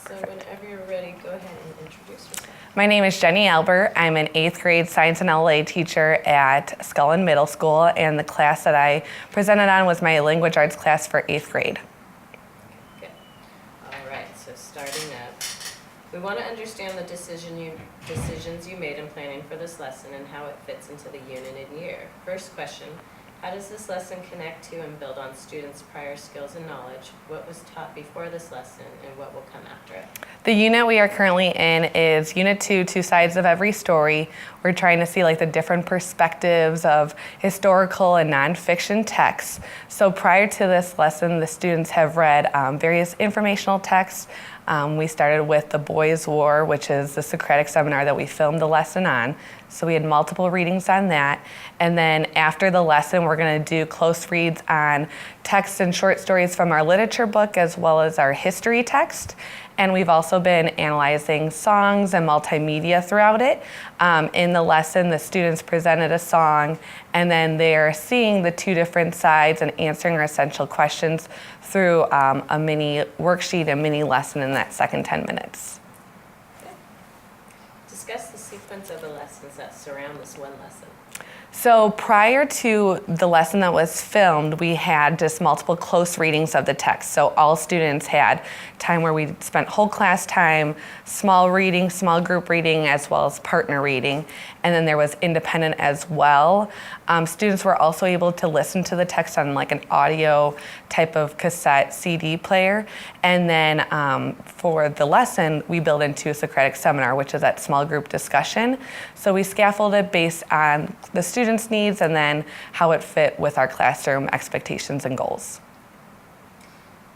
So whenever you're ready, go ahead and introduce yourself. My name is Jenny Albert. I'm an 8th grade science and LA teacher at Scullin Middle School, and the class that I presented on was my language arts class for 8th grade. Good. All right, so starting up, we want to understand the decisions you made in planning for this lesson and how it fits into the unit and year. First question, how does this lesson connect to and build on students' prior skills and knowledge? What was taught before this lesson and what will come after it? The unit we are currently in is Unit 2, Two Sides of Every Story. We're trying to see the different perspectives of historical and nonfiction texts. So prior to this lesson, the students have read various informational texts. We started with The Boys' War, which is the Socratic seminar that we filmed the lesson on. So we had multiple readings on that. And then after the lesson, we're going to do close reads on texts and short stories from our literature book as well as our history text. And we've also been analyzing songs and multimedia throughout it. In the lesson, the students presented a song, and then they're seeing the two different sides and answering our essential questions through a mini worksheet, a mini lesson in that second 10 minutes. Okay. Discuss the sequence of the lessons that surround this one lesson. So prior to the lesson that was filmed, we had just multiple close readings of the text. So all students had time where we spent whole class time, small reading, small group reading, as well as partner reading. And then there was independent as well. Students were also able to listen to the text on an audio type of cassette CD player. And then for the lesson, we built into a Socratic seminar, which is that small group discussion. So we scaffolded based on the students' needs and then how it fit with our classroom expectations and goals.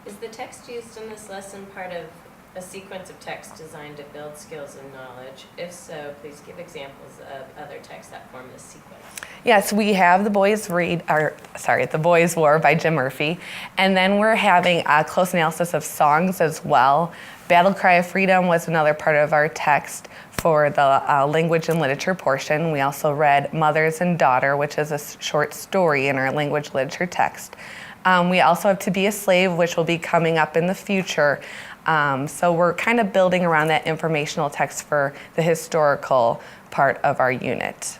Is the text used in this lesson part of a sequence of text designed to build skills and knowledge? If so, please give examples of other texts that form this sequence. Yes, we have The Boys' War by Jim Murphy, and then we're having a close analysis of songs as well. Battle Cry of Freedom was another part of our text for the language and literature portion. We also read Mothers and Daughter, which is a short story in our language literature text. We also have To Be a Slave, which will be coming up in the future. So we're kind of building around that informational text for the historical part of our unit.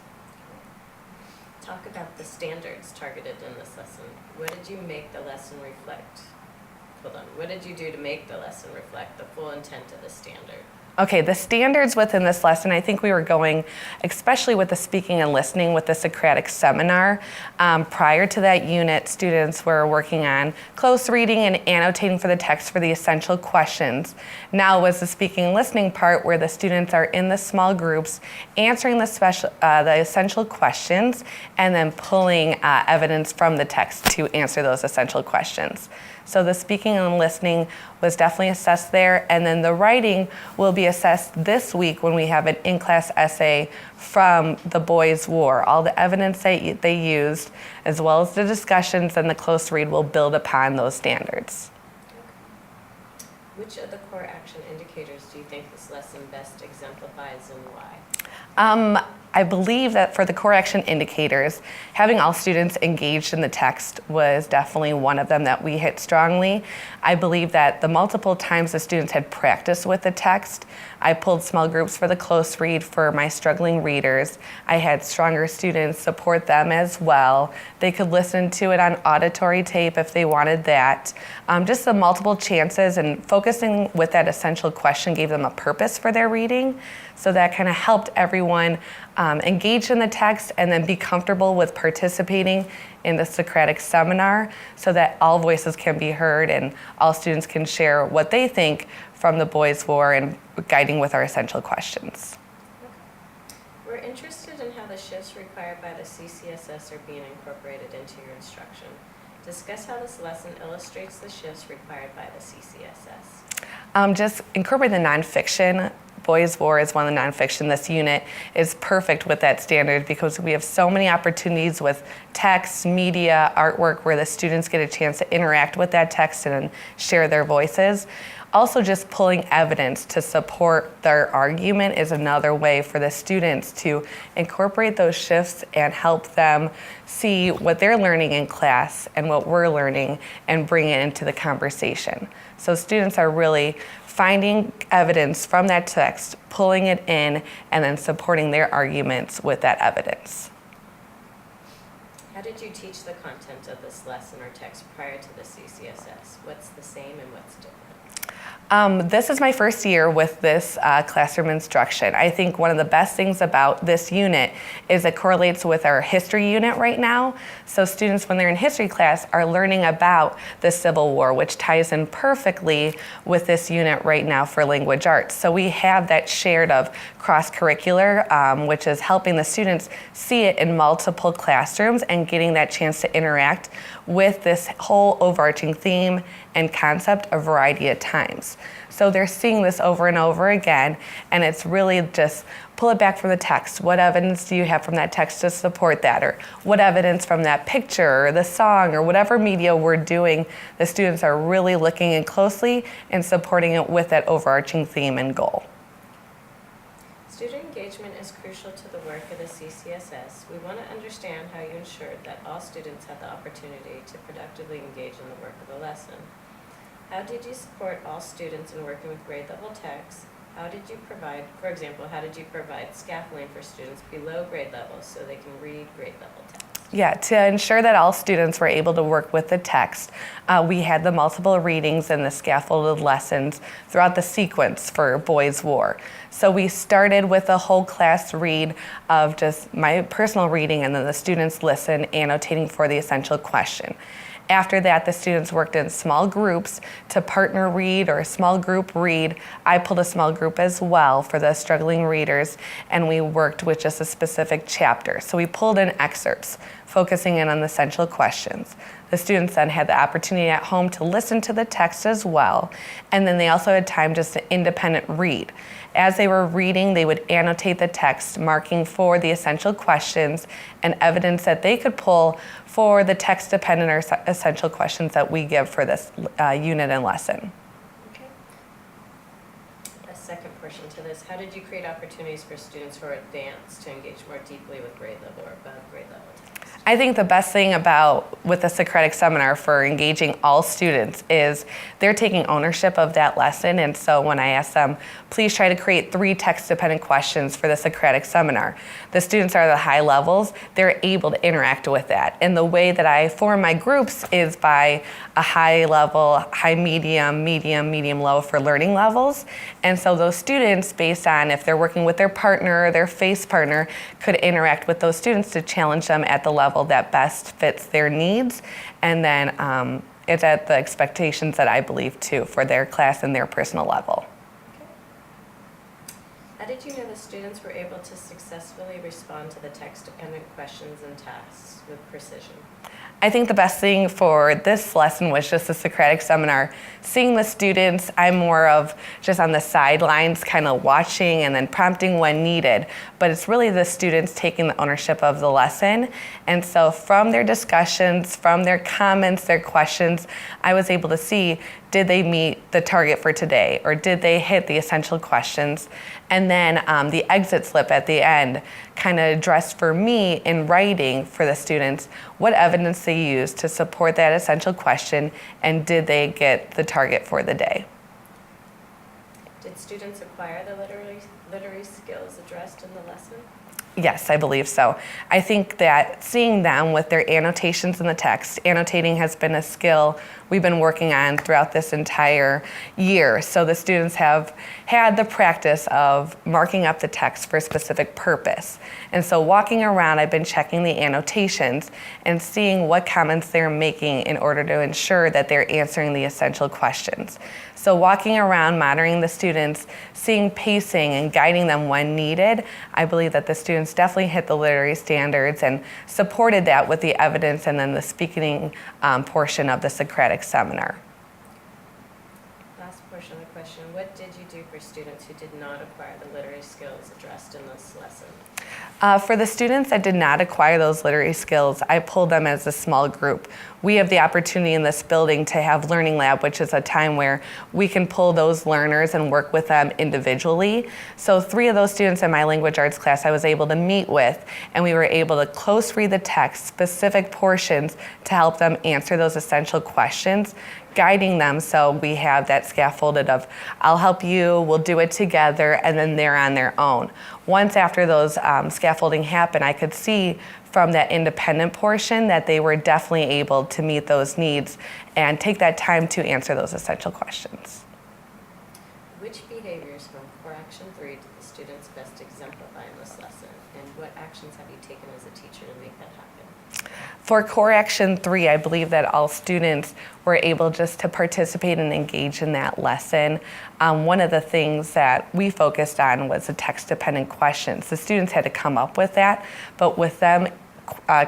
Talk about the standards targeted in this lesson. What did you make the lesson reflect? What did you do to make the lesson reflect the full intent of the standard? Okay, the standards within this lesson, I think we were going, especially with the speaking and listening with the Socratic seminar. Prior to that unit, students were working on close reading and annotating for the text for the essential questions. Now was the speaking and listening part where the students are in the small groups answering the essential questions and then pulling evidence from the text to answer those essential questions. So the speaking and listening was definitely assessed there, and then the writing will be assessed this week when we have an in-class essay from The Boys' War. All the evidence they used, as well as the discussions and the close read, will build upon those standards. Which of the core action indicators do you think this lesson best exemplifies and why? I believe that for the core action indicators, having all students engaged in the text was definitely one of them that we hit strongly. I believe that the multiple times the students had practiced with the text, I pulled small groups for the close read for my struggling readers. I had stronger students support them as well. They could listen to it on auditory tape if they wanted that. Just the multiple chances and focusing with that essential question gave them a purpose for their reading. So that kind of helped everyone engage in the text and then be comfortable with participating in the Socratic seminar so that all voices can be heard and all students can share what they think from the Boys' War and guiding with our essential questions. We're interested in how the shifts required by the CCSS are being incorporated into your instruction. Discuss how this lesson illustrates the shifts required by the CCSS. Just incorporate the nonfiction. Boys' War is one of the nonfiction. This unit is perfect with that standard because we have so many opportunities with text, media, artwork where the students get a chance to interact with that text and share their voices. Also, just pulling evidence to support their argument is another way for the students to incorporate those shifts and help them see what they're learning in class and what we're learning and bring it into the conversation. So students are really finding evidence from that text, pulling it in, and then supporting their arguments with that evidence. How did you teach the content of this lesson or text prior to the CCSS? What's the same and what's different? This is my first year with this classroom instruction. I think one of the best things about this unit is it correlates with our history unit right now. So students, when they're in history class, are learning about the Civil War, which ties in perfectly with this unit right now for language arts. So we have that shared of cross-curricular, which is helping the students see it in multiple classrooms and getting that chance to interact with this whole overarching theme and concept a variety of times. So they're seeing this over and over again, and it's really just pull it back from the text. What evidence do you have from that text to support that? Or what evidence from that picture or the song or whatever media we're doing, the students are really looking in closely and supporting it with that overarching theme and goal. Student engagement is crucial to the work of the CCSS. We want to understand how you ensured that all students had the opportunity to productively engage in the work of the lesson. How did you support all students in working with grade level texts? How did you provide, for example, how did you provide scaffolding for students below grade levels so they can read grade level text? Yeah, to ensure that all students were able to work with the text, we had the multiple readings and the scaffolded lessons throughout the sequence for Boys' War. So we started with a whole class read of just my personal reading, and then the students listen, annotating for the essential question. After that, the students worked in small groups to partner read or a small group read. I pulled a small group as well for the struggling readers, and we worked with just a specific chapter. So we pulled in excerpts, focusing in on the essential questions. The students then had the opportunity at home to listen to the text as well, and then they also had time just to independent read. As they were reading, they would annotate the text, marking for the essential questions and evidence that they could pull for the text-dependent or essential questions that we give for this unit and lesson. Okay. A second portion to this, how did you create opportunities for students who are advanced to engage more deeply with grade level or above grade level text? I think the best thing about with the Socratic Seminar for engaging all students is they're taking ownership of that lesson. And so when I ask them, please try to create 3 text-dependent questions for the Socratic Seminar, the students are the high levels, they're able to interact with that. And the way that I form my groups is by a high level, high medium, medium low for learning levels. And so those students, based on if they're working with their partner or their FACE partner, could interact with those students to challenge them at the level that best fits their needs. And then it's at the expectations that I believe too for their class and their personal level. Okay. How did you know the students were able to successfully respond to the text-dependent questions and tasks with precision? I think the best thing for this lesson was just the Socratic Seminar. Seeing the students, I'm more of just on the sidelines, kind of watching and then prompting when needed. But it's really the students taking the ownership of the lesson. And so from their discussions, from their comments, their questions, I was able to see, did they meet the target for today? Or did they hit the essential questions? And then the exit slip at the end kind of addressed for me in writing for the students what evidence they used to support that essential question, and did they get the target for the day. Did students acquire the literary skills addressed in the lesson? Yes, I believe so. I think that seeing them with their annotations in the text, annotating has been a skill we've been working on throughout this entire year. So the students have had the practice of marking up the text for a specific purpose. And so walking around, I've been checking the annotations and seeing what comments they're making in order to ensure that they're answering the essential questions. So walking around, monitoring the students, seeing pacing and guiding them when needed, I believe that the students definitely hit the literary standards and supported that with the evidence and then the speaking portion of the Socratic Seminar. Last portion of the question, what did you do for students who did not acquire the literary skills addressed in this lesson? For the students that did not acquire those literary skills, I pulled them as a small group. We have the opportunity in this building to have Learning Lab, which is a time where we can pull those learners and work with them individually. So 3 of those students in my language arts class I was able to meet with, and we were able to close read the text, specific portions, to help them answer those essential questions, guiding them so we have that scaffolded of I'll help you, we'll do it together, and then they're on their own. Once after those scaffolding happened, I could see from that independent portion that they were definitely able to meet those needs and take that time to answer those essential questions. Which behaviors from Core Action 3 did the students best exemplify in this lesson? And what actions have you taken as a teacher to make that happen? For Core Action 3, I believe that all students were able just to participate and engage in that lesson. One of the things that we focused on was the text-dependent questions. The students had to come up with that, but with them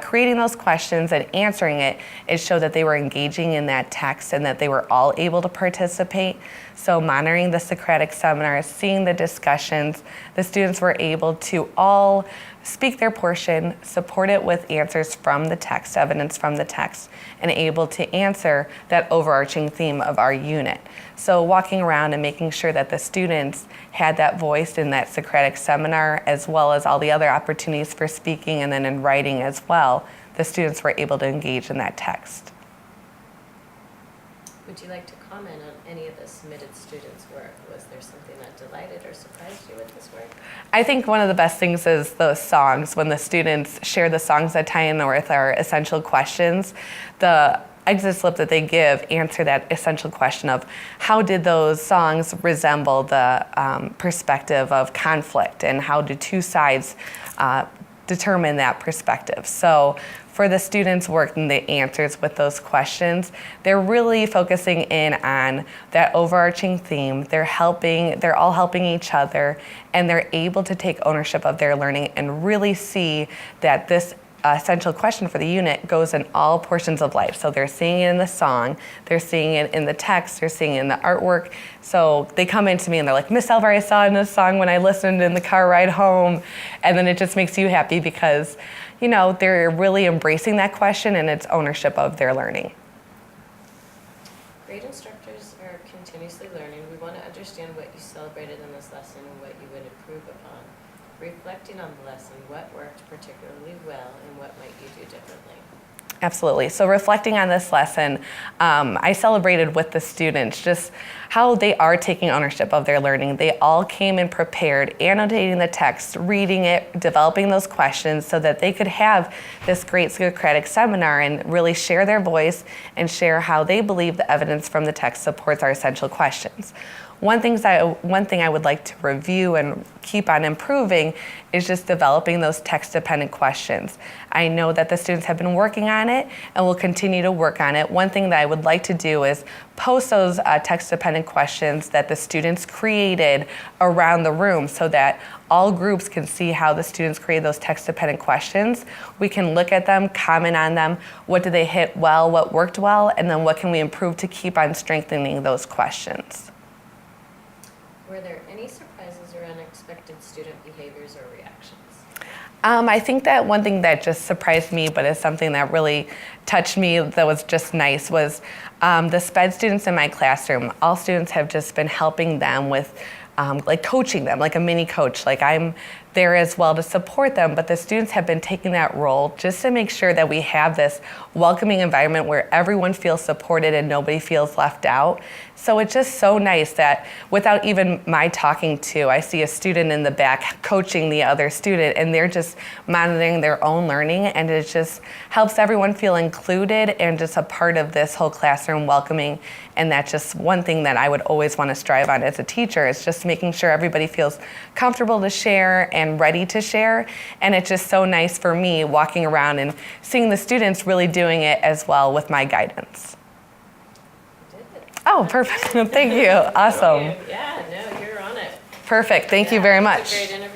creating those questions and answering it, it showed that they were engaging in that text and that they were all able to participate. So monitoring the Socratic seminars, seeing the discussions, the students were able to all speak their portion, support it with answers from the text, evidence from the text, and able to answer that overarching theme of our unit. So walking around and making sure that the students had that voice in that Socratic seminar, as well as all the other opportunities for speaking and then in writing as well, the students were able to engage in that text. Would you like to comment on any of the submitted students' work? Was there something that delighted or surprised you with this work? I think one of the best things is those songs. When the students share the songs that tie in with our essential questions, the exit slip that they give answer that essential question of how did those songs resemble the perspective of conflict, and how do two sides determine that perspective. So for the students' work and the answers with those questions, they're really focusing in on that overarching theme. They're all helping each other, and they're able to take ownership of their learning and really see that this essential question for the unit goes in all portions of life. So they're seeing it in the song, they're seeing it in the text, they're seeing it in the artwork. So they come into me and they're like, Miss Elvar, I saw it in this song when I listened in the car ride home. And then it just makes you happy because, you know, they're really embracing that question and its ownership of their learning. Great instructors are continuously learning. We want to understand what you celebrated in this lesson and what you would improve upon. Reflecting on the lesson, what worked particularly well and what might you do differently? Absolutely. So reflecting on this lesson, I celebrated with the students just how they are taking ownership of their learning. They all came in prepared, annotating the text, reading it, developing those questions so that they could have this great Socratic seminar and really share their voice and share how they believe the evidence from the text supports our essential questions. One thing I would like to review and keep on improving is just developing those text-dependent questions. I know that the students have been working on it and will continue to work on it. One thing that I would like to do is post those text-dependent questions that the students created around the room so that all groups can see how the students create those text-dependent questions. We can look at them, comment on them, what did they hit well, what worked well, and then what can we improve to keep on strengthening those questions. Were there any surprises or unexpected student behaviors or reactions? I think that one thing that just surprised me, but is something that really touched me that was just nice, was the SPED students in my classroom. All students have just been helping them with like coaching them, like a mini coach. Like I'm there as well to support them, but the students have been taking that role just to make sure that we have this welcoming environment where everyone feels supported and nobody feels left out. So it's just so nice that without even my talking to, I see a student in the back coaching the other student, and they're just monitoring their own learning, and it just helps everyone feel included and just a part of this whole classroom welcoming. And that's just one thing that I would always want to strive on as a teacher, is just making sure everybody feels comfortable to share and ready to share. And it's just so nice for me walking around and seeing the students really doing it as well with my guidance. You did it. Oh, perfect. Thank you. Awesome. Yeah, no, you're on it. Perfect. Thank you very It was much. a great interview.